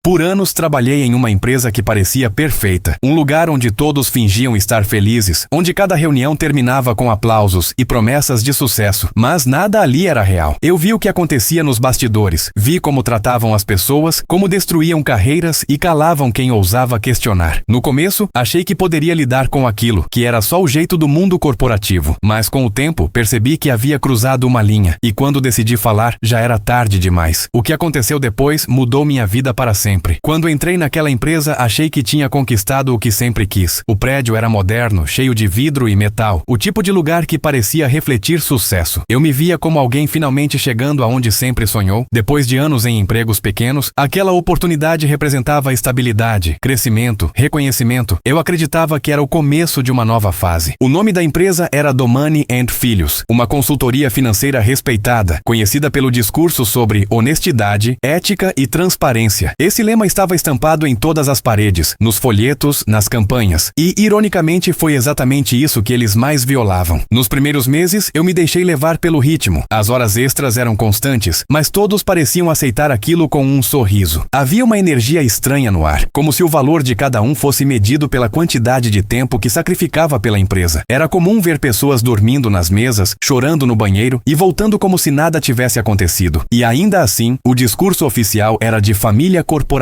Por anos trabalhei em uma empresa que parecia perfeita, um lugar onde todos fingiam estar felizes, onde cada reunião terminava com aplausos e promessas de sucesso, mas nada ali era real. Eu vi o que acontecia nos bastidores, vi como tratavam as pessoas, como destruíam carreiras e calavam quem ousava questionar. No começo, achei que poderia lidar com aquilo, que era só o jeito do mundo corporativo, mas com o tempo percebi que havia cruzado uma linha, e quando decidi falar, já era tarde demais. O que aconteceu depois mudou minha vida para sempre. Quando entrei naquela empresa, achei que tinha conquistado o que sempre quis. O prédio era moderno, cheio de vidro e metal, o tipo de lugar que parecia refletir sucesso. Eu me via como alguém finalmente chegando aonde sempre sonhou. Depois de anos em empregos pequenos, aquela oportunidade representava estabilidade, crescimento, reconhecimento. Eu acreditava que era o começo de uma nova fase. O nome da empresa era Domani & Filhos, uma consultoria financeira respeitada, conhecida pelo discurso sobre honestidade, ética e transparência. Esse lema estava estampado em todas as paredes, nos folhetos, nas campanhas. E, ironicamente, foi exatamente isso que eles mais violavam. Nos primeiros meses, eu me deixei levar pelo ritmo. As horas extras eram constantes, mas todos pareciam aceitar aquilo com um sorriso. Havia uma energia estranha no ar, como se o valor de cada um fosse medido pela quantidade de tempo que sacrificava pela empresa. Era comum ver pessoas dormindo nas mesas, chorando no banheiro e voltando como se nada tivesse acontecido. E ainda assim, o discurso oficial era de família corporativa.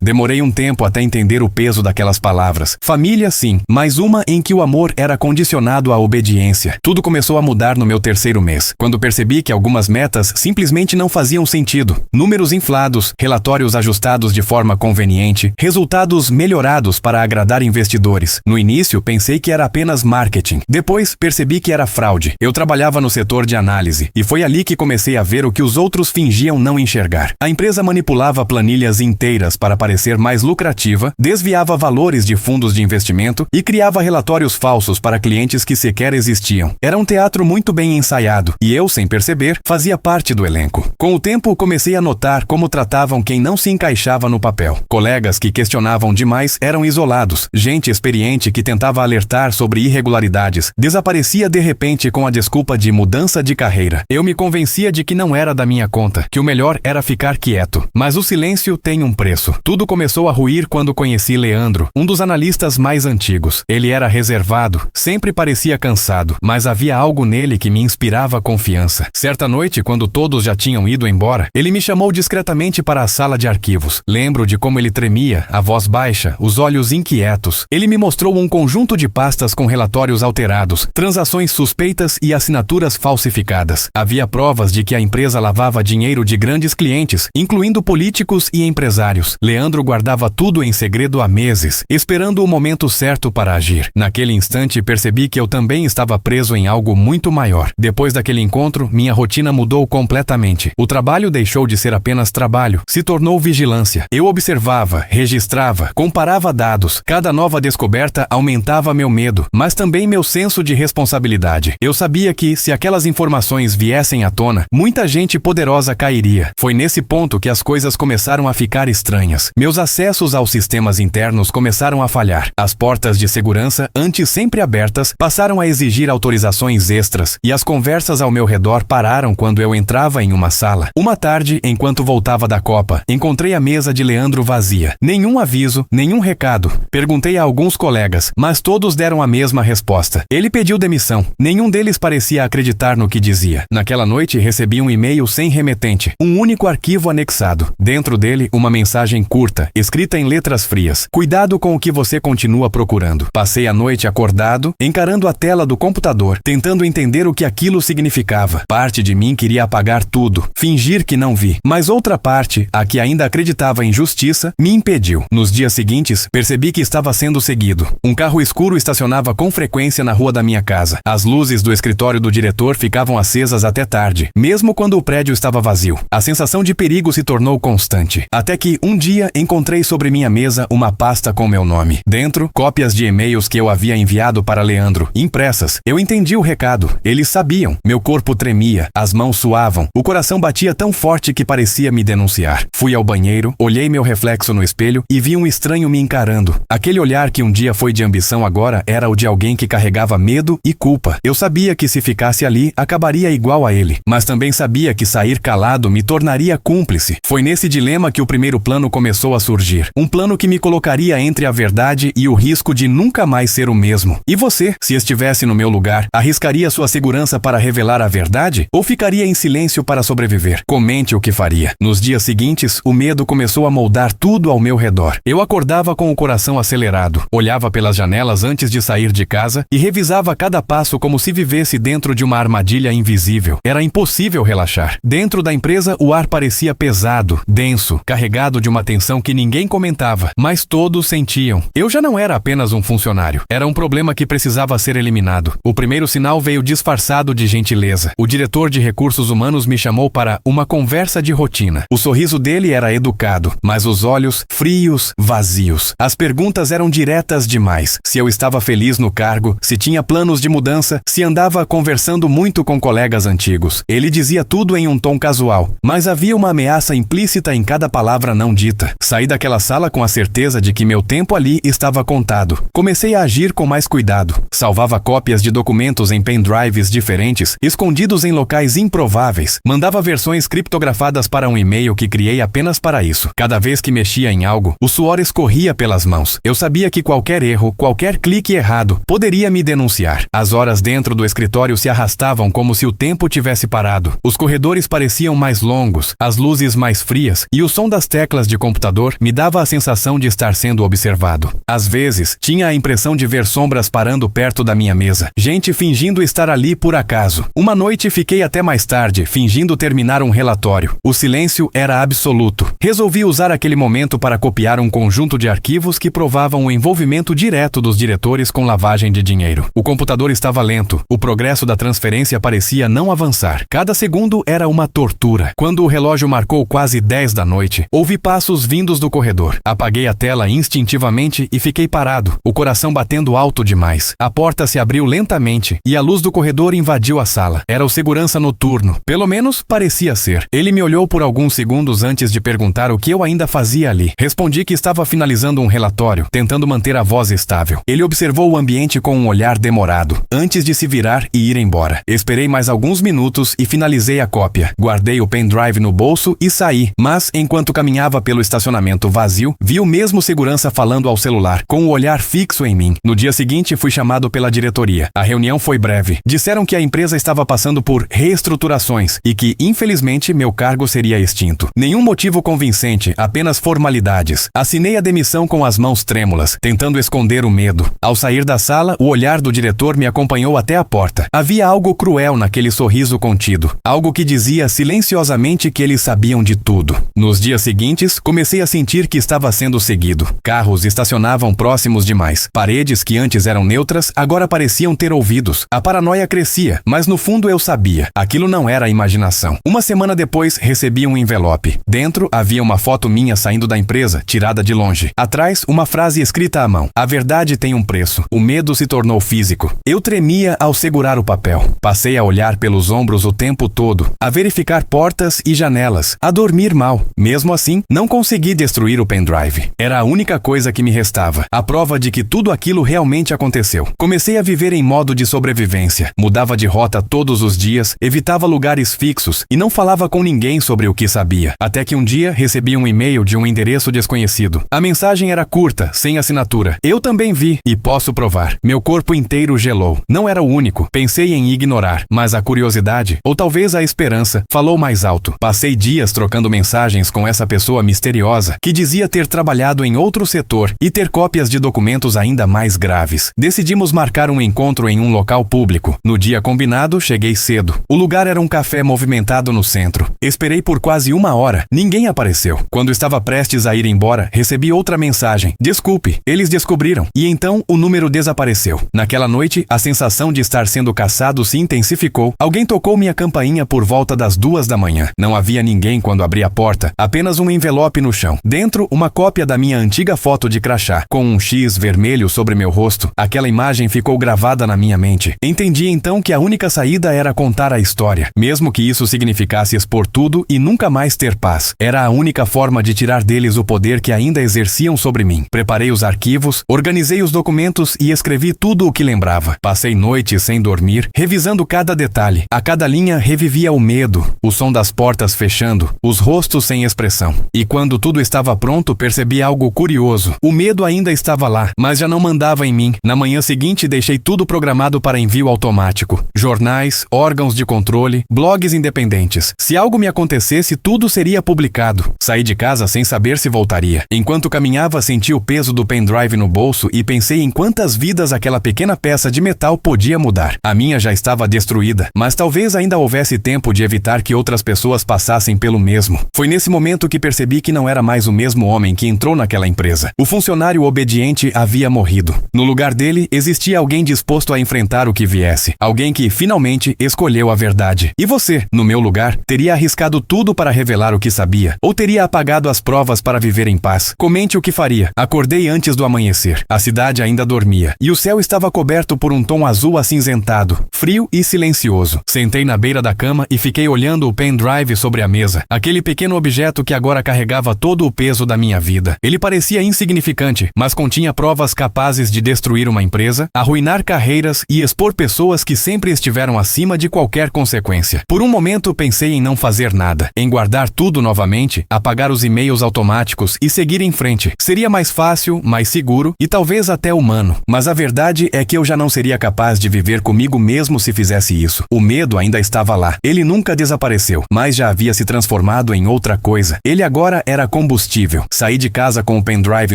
Demorei um tempo até entender o peso daquelas palavras. Família, sim, mas uma em que o amor era condicionado à obediência. Tudo começou a mudar no meu terceiro mês, quando percebi que algumas metas simplesmente não faziam sentido. Números inflados, relatórios ajustados de forma conveniente, resultados melhorados para agradar investidores. No início, pensei que era apenas marketing. Depois, percebi que era fraude. Eu trabalhava no setor de análise, e foi ali que comecei a ver o que os outros fingiam não enxergar. A empresa manipulava planilhas inteiras para parecer mais lucrativa, desviava valores de fundos de investimento e criava relatórios falsos para clientes que sequer existiam. Era um teatro muito bem ensaiado, e eu, sem perceber, fazia parte do elenco. Com o tempo, comecei a notar como tratavam quem não se encaixava no papel. Colegas que questionavam demais eram isolados. Gente experiente que tentava alertar sobre irregularidades desaparecia de repente com a desculpa de mudança de carreira. Eu me convencia de que não era da minha conta, que o melhor era ficar quieto. Mas o silêncio tem um preço. Tudo começou a ruir quando conheci Leandro, um dos analistas mais antigos. Ele era reservado, sempre parecia cansado, mas havia algo nele que me inspirava confiança. Certa noite, quando todos já tinham ido embora, ele me chamou discretamente para a sala de arquivos. Lembro de como ele tremia, a voz baixa, os olhos inquietos. Ele me mostrou um conjunto de pastas com relatórios alterados, transações suspeitas e assinaturas falsificadas. Havia provas de que a empresa lavava dinheiro de grandes clientes, incluindo políticos e empresários. Leandro guardava tudo em segredo há meses, esperando o momento certo para agir. Naquele instante, percebi que eu também estava preso em algo muito maior. Depois daquele encontro, minha rotina mudou completamente. O trabalho deixou de ser apenas trabalho, se tornou vigilância. Eu observava, registrava, comparava dados. Cada nova descoberta aumentava meu medo, mas também meu senso de responsabilidade. Eu sabia que, se aquelas informações viessem à tona, muita gente poderosa cairia. Foi nesse ponto que as coisas começaram a ficar estranhas. Meus acessos aos sistemas internos começaram a falhar. As portas de segurança, antes sempre abertas, passaram a exigir autorizações extras, e as conversas ao meu redor pararam quando eu entrava em uma sala. Uma tarde, enquanto voltava da Copa, encontrei a mesa de Leandro vazia. Nenhum aviso, nenhum recado. Perguntei a alguns colegas, mas todos deram a mesma resposta. Ele pediu demissão. Nenhum deles parecia acreditar no que dizia. Naquela noite, recebi um e-mail sem remetente, um único arquivo anexado. Dentro dele, uma mensagem curta, escrita em letras frias. Cuidado com o que você continua procurando. Passei a noite acordado, encarando a tela do computador, tentando entender o que aquilo significava. Parte de mim queria apagar tudo, fingir que não vi. Mas outra parte, a que ainda acreditava em justiça, me impediu. Nos dias seguintes, percebi que estava sendo seguido. Um carro escuro estacionava com frequência na rua da minha casa. As luzes do escritório do diretor ficavam acesas até tarde, mesmo quando o prédio estava vazio. A sensação de perigo se tornou constante. Até que, um dia, encontrei sobre minha mesa uma pasta com meu nome. Dentro, cópias de e-mails que eu havia enviado para Leandro, impressas. Eu entendi o recado. Eles sabiam. Meu corpo tremia, as mãos suavam, o coração batia tão forte que parecia me denunciar. Fui ao banheiro, olhei meu reflexo no espelho e vi um estranho me encarando. Aquele olhar que um dia foi de ambição agora era o de alguém que carregava medo e culpa. Eu sabia que se ficasse ali, acabaria igual a ele, mas também sabia que sair calado me tornaria cúmplice. Foi nesse dilema que o primeiro outro plano começou a surgir. Um plano que me colocaria entre a verdade e o risco de nunca mais ser o mesmo. E você, se estivesse no meu lugar, arriscaria sua segurança para revelar a verdade? Ou ficaria em silêncio para sobreviver? Comente o que faria. Nos dias seguintes, o medo começou a moldar tudo ao meu redor. Eu acordava com o coração acelerado, olhava pelas janelas antes de sair de casa e revisava cada passo como se vivesse dentro de uma armadilha invisível. Era impossível relaxar. Dentro da empresa, o ar parecia pesado, denso, carregado de uma tensão que ninguém comentava, mas todos sentiam. Eu já não era apenas um funcionário. Era um problema que precisava ser eliminado. O primeiro sinal veio disfarçado de gentileza. O diretor de recursos humanos me chamou para uma conversa de rotina. O sorriso dele era educado, mas os olhos frios, vazios. As perguntas eram diretas demais. Se eu estava feliz no cargo, se tinha planos de mudança, se andava conversando muito com colegas antigos. Ele dizia tudo em um tom casual, mas havia uma ameaça implícita em cada palavra não dita. Saí daquela sala com a certeza de que meu tempo ali estava contado. Comecei a agir com mais cuidado. Salvava cópias de documentos em pendrives diferentes, escondidos em locais improváveis. Mandava versões criptografadas para um e-mail que criei apenas para isso. Cada vez que mexia em algo, o suor escorria pelas mãos. Eu sabia que qualquer erro, qualquer clique errado, poderia me denunciar. As horas dentro do escritório se arrastavam como se o tempo tivesse parado. Os corredores pareciam mais longos, as luzes mais frias, e o som das teclas de computador me dava a sensação de estar sendo observado. Às vezes, tinha a impressão de ver sombras parando perto da minha mesa, gente fingindo estar ali por acaso. Uma noite fiquei até mais tarde, fingindo terminar um relatório. O silêncio era absoluto. Resolvi usar aquele momento para copiar um conjunto de arquivos que provavam o envolvimento direto dos diretores com lavagem de dinheiro. O computador estava lento, o progresso da transferência parecia não avançar. Cada segundo era uma tortura. Quando o relógio marcou quase 10 da noite, ouvi passos vindos do corredor. Apaguei a tela instintivamente e fiquei parado, o coração batendo alto demais. A porta se abriu lentamente e a luz do corredor invadiu a sala. Era o segurança noturno. Pelo menos parecia ser. Ele me olhou por alguns segundos antes de perguntar o que eu ainda fazia ali. Respondi que estava finalizando um relatório, tentando manter a voz estável. Ele observou o ambiente com um olhar demorado, antes de se virar e ir embora. Esperei mais alguns minutos e finalizei a cópia. Guardei o pendrive no bolso e saí, mas, enquanto caminhava pelo estacionamento vazio, vi o mesmo segurança falando ao celular, com o olhar fixo em mim. No dia seguinte, fui chamado pela diretoria. A reunião foi breve. Disseram que a empresa estava passando por reestruturações e que, infelizmente, meu cargo seria extinto. Nenhum motivo convincente, apenas formalidades. Assinei a demissão com as mãos trêmulas, tentando esconder o medo. Ao sair da sala, o olhar do diretor me acompanhou até a porta. Havia algo cruel naquele sorriso contido. Algo que dizia silenciosamente que eles sabiam de tudo. Nos dias seguintes, comecei a sentir que estava sendo seguido. Carros estacionavam próximos demais. Paredes que antes eram neutras, agora pareciam ter ouvidos. A paranoia crescia, mas no fundo eu sabia. Aquilo não era imaginação. Uma semana depois, recebi um envelope. Dentro, havia uma foto minha saindo da empresa, tirada de longe. Atrás, uma frase escrita à mão. A verdade tem um preço. O medo se tornou físico. Eu tremia ao segurar o papel. Passei a olhar pelos ombros o tempo todo, a verificar portas e janelas, a dormir mal. Mesmo assim, não consegui destruir o pendrive. Era a única coisa que me restava. A prova de que tudo aquilo realmente aconteceu. Comecei a viver em modo de sobrevivência. Mudava de rota todos os dias, evitava lugares fixos e não falava com ninguém sobre o que sabia. Até que um dia recebi um e-mail de um endereço desconhecido. A mensagem era curta, sem assinatura. Eu também vi e posso provar. Meu corpo inteiro gelou. Não era o único. Pensei em ignorar, mas a curiosidade, ou talvez a esperança, falou mais alto. Passei dias trocando mensagens com essa pessoa misteriosa que dizia ter trabalhado em outro setor e ter cópias de documentos ainda mais graves. Decidimos marcar um encontro em um local público. No dia combinado, cheguei cedo. O lugar era um café movimentado no centro. Esperei por quase 1 hora. Ninguém apareceu. Quando estava prestes a ir embora, recebi outra mensagem. Desculpe, eles descobriram. E então o número desapareceu. Naquela noite, a sensação de estar sendo caçado se intensificou. Alguém tocou minha campainha por volta das 2 da manhã. Não havia ninguém quando abri a porta. Apenas um envelope no chão. Dentro, uma cópia da minha antiga foto de crachá, com um X vermelho sobre meu rosto. Aquela imagem ficou gravada na minha mente. Entendi então que a única saída era contar a história. Mesmo que isso significasse expor tudo e nunca mais ter paz. Era a única forma de tirar deles o poder que ainda exerciam sobre mim. Preparei os arquivos, organizei os documentos e escrevi tudo o que lembrava. Passei noites sem dormir, revisando cada detalhe. A cada linha revivia o medo, o som das portas fechando, os rostos sem expressão. E quando tudo estava pronto, percebi algo curioso. O medo ainda estava lá, mas já não mandava em mim. Na manhã seguinte, deixei tudo programado para envio automático. Jornais, órgãos de controle, blogs independentes. Se algo me acontecesse, tudo seria publicado. Saí de casa sem saber se voltaria. Enquanto caminhava, senti o peso do pendrive no bolso e pensei em quantas vidas aquela pequena peça de metal podia mudar. A minha já estava destruída, mas talvez ainda houvesse tempo de evitar que outras pessoas passassem pelo mesmo. Foi nesse momento que percebi que não era mais o mesmo homem que entrou naquela empresa. O funcionário obediente havia morrido. No lugar dele, existia alguém disposto a enfrentar o que viesse. Alguém que, finalmente, escolheu a verdade. E você, no meu lugar, teria arriscado tudo para revelar o que sabia? Ou teria apagado as provas para viver em paz? Comente o que faria. Acordei antes do amanhecer. A cidade ainda dormia. E o céu estava coberto por um tom azul acinzentado, frio e silencioso. Sentei na beira da cama e fiquei olhando o pendrive sobre a mesa. Aquele pequeno objeto que agora carregava todo o peso da minha vida. Ele parecia insignificante, mas continha provas capazes de destruir uma empresa, arruinar carreiras e expor pessoas que sempre estiveram acima de qualquer consequência. Por um momento pensei em não fazer nada, em guardar tudo novamente, apagar os e-mails automáticos e seguir em frente. Seria mais fácil, mais seguro e talvez até humano. Mas a verdade é que eu já não seria capaz de viver comigo mesmo se fizesse isso. O medo ainda estava lá. Ele nunca desapareceu, mas já havia se transformado em outra coisa. Ele agora era combustível. Saí de casa com o pendrive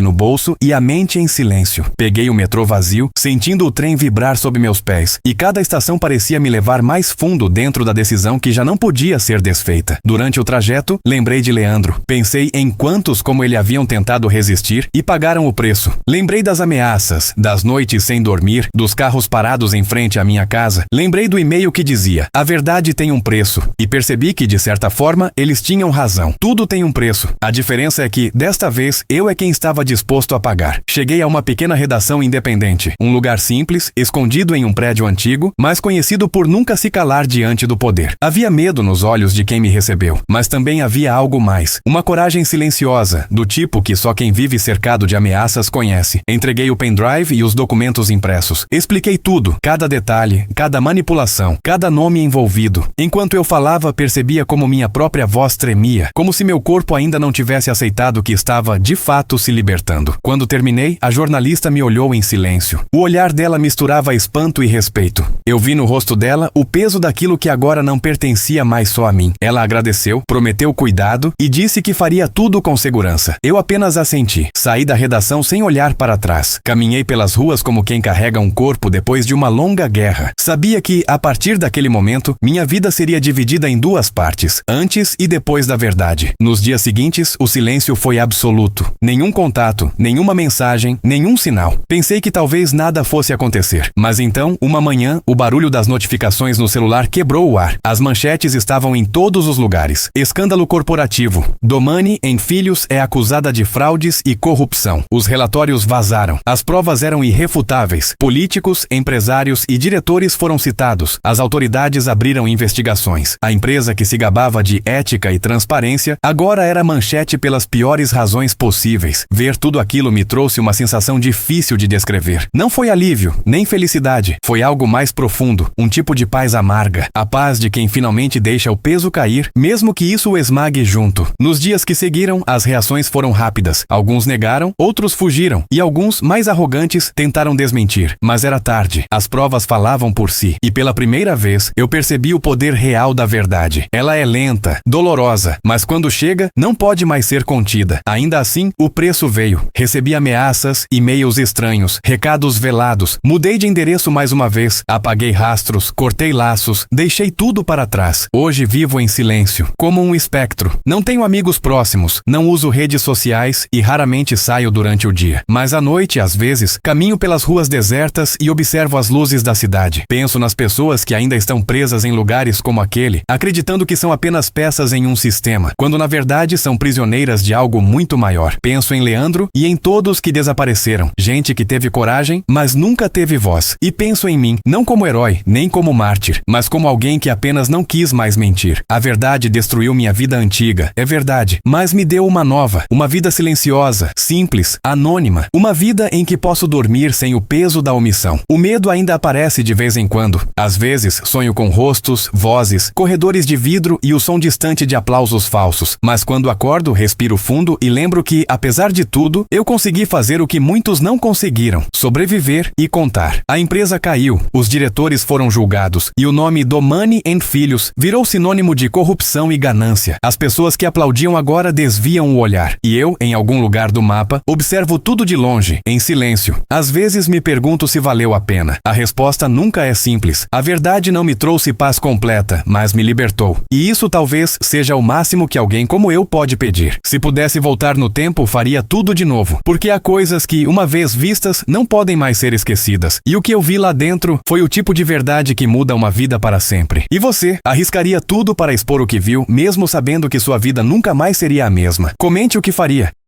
no bolso e a mente em silêncio. Peguei o metrô vazio, sentindo o trem vibrar sob meus pés, e cada estação parecia me levar mais fundo dentro da decisão que já não podia ser desfeita. Durante o trajeto, lembrei de Leandro. Pensei em quantos como ele haviam tentado resistir e pagaram o preço. Lembrei das ameaças, das noites sem dormir, dos carros parados em frente à minha casa. Lembrei do e-mail que dizia: a verdade tem um preço. E percebi que, de certa forma, eles tinham razão. Tudo tem um preço. A diferença é que, desta vez, eu é quem estava disposto a pagar. Cheguei a uma pequena redação independente. Um lugar simples, escondido em um prédio antigo, mas conhecido por nunca se calar diante do poder. Havia medo nos olhos de quem me recebeu, mas também havia algo mais. Uma coragem silenciosa, do tipo que só quem vive cercado de ameaças conhece. Entreguei o pendrive e os documentos impressos. Expliquei tudo, cada detalhe, cada manipulação, cada nome envolvido. Enquanto eu falava, percebia como minha própria voz tremia, como se meu corpo ainda não tivesse aceitado que estava, de fato, se libertando. Quando terminei, a jornalista me olhou em silêncio. O olhar dela misturava espanto e respeito. Eu vi no rosto dela o peso daquilo que agora não pertencia mais só a mim. Ela agradeceu, prometeu cuidado e disse que faria tudo com segurança. Eu apenas assenti. Saí da redação sem olhar para trás. Caminhei pelas ruas como quem carrega um corpo depois de uma longa guerra. Sabia que, a partir daquele momento, minha vida seria dividida em duas partes, antes e depois da verdade. Nos dias seguintes, o silêncio foi absoluto. Nenhum contato, nenhuma mensagem, nenhum sinal. Pensei que talvez nada fosse acontecer. Mas então, uma manhã, o barulho das notificações no celular quebrou o ar. As manchetes estavam em todos os lugares. Escândalo corporativo. Domani, em Filhos, é acusada de fraudes e corrupção. Os relatórios vazaram. As provas eram irrefutáveis. Políticos, empresários e diretores foram citados. As autoridades abriram investigações. A empresa que se gabava de ética e transparência agora era manchete pelas piores razões possíveis. Ver tudo aquilo me trouxe uma sensação difícil de descrever. Não foi alívio, nem felicidade. Foi algo mais profundo, um tipo de paz amarga. A paz de quem finalmente deixa o peso cair, mesmo que isso o esmague junto. Nos dias que seguiram, as reações foram rápidas. Alguns negaram, outros fugiram, e alguns, mais arrogantes, tentaram desmentir. Mas era tarde. As provas falavam por si. E pela primeira vez, eu percebi o poder real da verdade. Ela é lenta, dolorosa, mas quando chega, não pode mais ser contida. Ainda assim, o preço veio. Recebi ameaças, e-mails estranhos, recados velados. Mudei de endereço mais uma vez. Apaguei rastros, cortei laços, deixei tudo para trás. Hoje vivo em silêncio, como um espectro. Não tenho amigos próximos, não uso redes sociais e raramente saio durante o dia. Mas à noite, às vezes, caminho pelas ruas desertas e observo as luzes da cidade. Penso nas pessoas que ainda estão presas em lugares como aquele, acreditando que são apenas peças em um sistema, quando na verdade são prisioneiras de algo muito maior. Penso em Leandro e em todos que desapareceram. Gente que teve coragem, mas nunca teve voz. E penso em mim, não como herói, nem como mártir, mas como alguém que apenas não quis mais mentir. A verdade destruiu minha vida antiga, é verdade, mas me deu uma nova, uma vida silenciosa, simples, anônima, uma vida em que posso dormir sem o peso da omissão. O medo ainda aparece de vez em quando. Às vezes, sonho com rostos, vozes, corredores de vidro e o som distante de aplausos falsos. Mas quando Quando acordo, respiro fundo e lembro que, apesar de tudo, eu consegui fazer o que muitos não conseguiram: sobreviver e contar. A empresa caiu, os diretores foram julgados e o nome Domani & Filhos virou sinônimo de corrupção e ganância. As pessoas que aplaudiam agora desviam o olhar e eu, em algum lugar do mapa, observo tudo de longe, em silêncio. Às vezes me pergunto se valeu a pena. A resposta nunca é simples. A verdade não me trouxe paz completa, mas me libertou. E isso talvez seja o máximo que alguém como eu pode pedir. Se pudesse voltar no tempo, faria tudo de novo, porque há coisas que, uma vez vistas, não podem mais ser esquecidas. E o que eu vi lá dentro foi o tipo de verdade que muda uma vida para sempre. E você, arriscaria tudo para expor o que viu, mesmo sabendo que sua vida nunca mais seria a mesma? Comente o que faria.